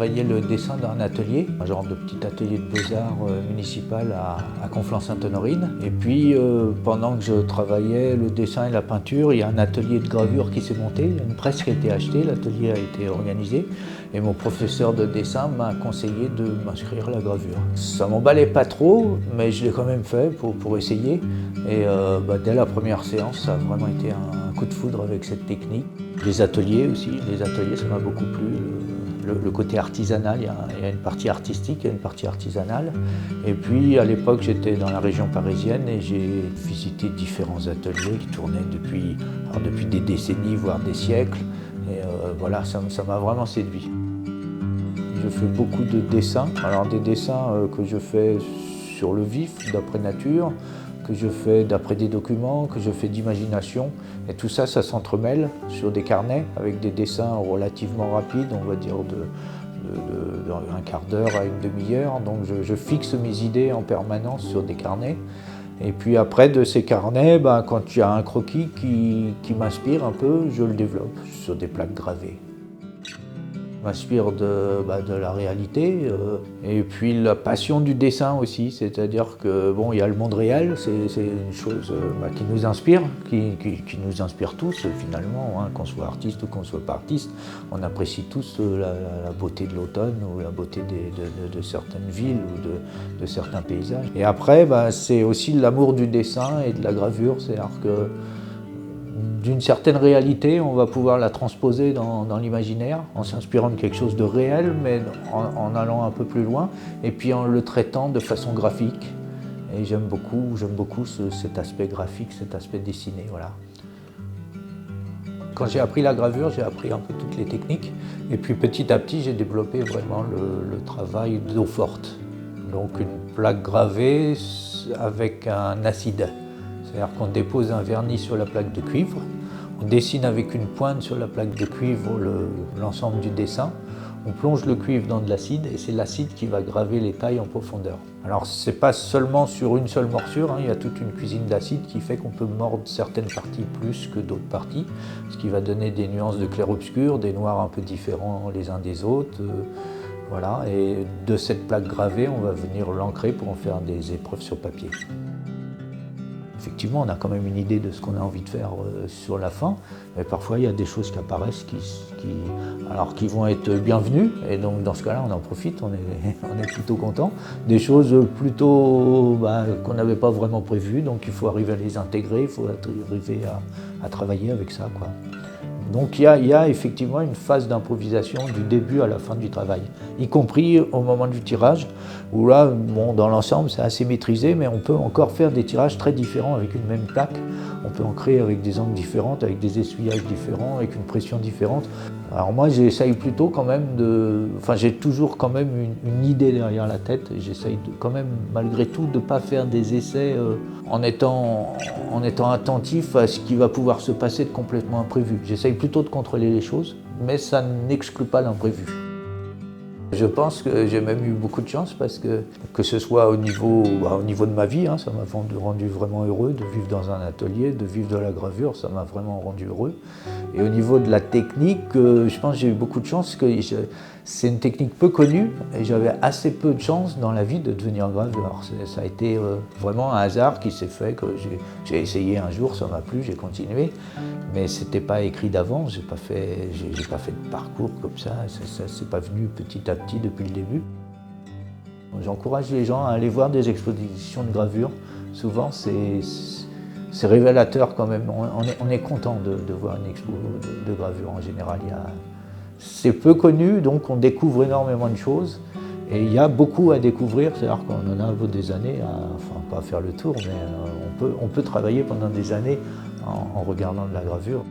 travaillé le dessin dans un atelier, un genre de petit atelier de beaux-arts municipal à Conflans-Sainte-Honorine. Et puis pendant que je travaillais le dessin et la peinture, il y a un atelier de gravure qui s'est monté, une presse qui a été achetée, l'atelier a été organisé. Et mon professeur de dessin m'a conseillé de m'inscrire à la gravure. Ça m'emballait pas trop, mais je l'ai quand même fait pour essayer. Et dès la première séance, ça a vraiment été un coup de foudre avec cette technique. Les ateliers aussi, ça m'a beaucoup plu. Le côté artisanal, il y a une partie artistique, il y a une partie artisanale. Et puis à l'époque, j'étais dans la région parisienne et j'ai visité différents ateliers qui tournaient depuis des décennies, voire des siècles. Et voilà, ça m'a vraiment séduit. Je fais beaucoup de dessins, alors des dessins que je fais sur le vif, d'après nature, que je fais d'après des documents, que je fais d'imagination. Et tout ça, ça s'entremêle sur des carnets avec des dessins relativement rapides, on va dire d'un quart d'heure à une demi-heure. Donc je fixe mes idées en permanence sur des carnets. Et puis après, de ces carnets, quand il y a un croquis qui m'inspire un peu, je le développe sur des plaques gravées. Je m'inspire de la réalité et puis la passion du dessin aussi, c'est-à-dire que bon, il y a le monde réel, c'est une chose qui nous inspire, qui nous inspire tous finalement, hein, qu'on soit artiste ou qu'on soit pas artiste. On apprécie tous la beauté de l'automne ou la beauté de certaines villes ou de certains paysages. Et après, c'est aussi l'amour du dessin et de la gravure, c'est-à-dire que d'une certaine réalité, on va pouvoir la transposer dans l'imaginaire en s'inspirant de quelque chose de réel, mais en allant un peu plus loin, et puis en le traitant de façon graphique. Et j'aime beaucoup cet aspect graphique, cet aspect dessiné. Voilà. Quand j'ai appris la gravure, j'ai appris un peu toutes les techniques, et puis petit à petit, j'ai développé vraiment le travail d'eau forte. Donc une plaque gravée avec un acide. C'est-à-dire qu'on dépose un vernis sur la plaque de cuivre, on dessine avec une pointe sur la plaque de cuivre l'ensemble du dessin, on plonge le cuivre dans de l'acide et c'est l'acide qui va graver les tailles en profondeur. Alors ce n'est pas seulement sur une seule morsure, hein, il y a toute une cuisine d'acide qui fait qu'on peut mordre certaines parties plus que d'autres parties, ce qui va donner des nuances de clair-obscur, des noirs un peu différents les uns des autres. Voilà. Et de cette plaque gravée, on va venir l'ancrer pour en faire des épreuves sur papier. Effectivement, on a quand même une idée de ce qu'on a envie de faire sur la fin, mais parfois il y a des choses qui apparaissent qui vont être bienvenues, et donc dans ce cas-là on en profite, on est plutôt content. Des choses plutôt qu'on n'avait pas vraiment prévues, donc il faut arriver à les intégrer, il faut arriver à travailler avec ça, quoi. Donc il y a effectivement une phase d'improvisation du début à la fin du travail, y compris au moment du tirage, où là, bon, dans l'ensemble, c'est assez maîtrisé, mais on peut encore faire des tirages très différents avec une même plaque. On peut en créer avec des angles différents, avec des essuyages différents, avec une pression différente. Alors moi, j'essaye plutôt quand même j'ai toujours quand même une idée derrière la tête, et j'essaye quand même, malgré tout, de ne pas faire des essais en étant attentif à ce qui va pouvoir se passer de complètement imprévu. J'essaye plutôt de contrôler les choses, mais ça n'exclut pas l'imprévu. Je pense que j'ai même eu beaucoup de chance parce que ce soit au niveau de ma vie, hein, ça m'a rendu vraiment heureux de vivre dans un atelier, de vivre de la gravure, ça m'a vraiment rendu heureux. Et au niveau de la technique, je pense que j'ai eu beaucoup de chance, que c'est une technique peu connue et j'avais assez peu de chance dans la vie de devenir graveur. Ça a été vraiment un hasard qui s'est fait, que j'ai essayé un jour, ça m'a plu, j'ai continué, mais c'était pas écrit d'avance, j'ai pas fait de parcours comme ça c'est pas venu petit à petit depuis le début. J'encourage les gens à aller voir des expositions de gravure. Souvent, c'est révélateur quand même. On est content de voir une expo de gravure en général. C'est peu connu, donc on découvre énormément de choses. Et il y a beaucoup à découvrir, c'est-à-dire qu'on en a des années, pas à faire le tour, mais on peut travailler pendant des années en regardant de la gravure.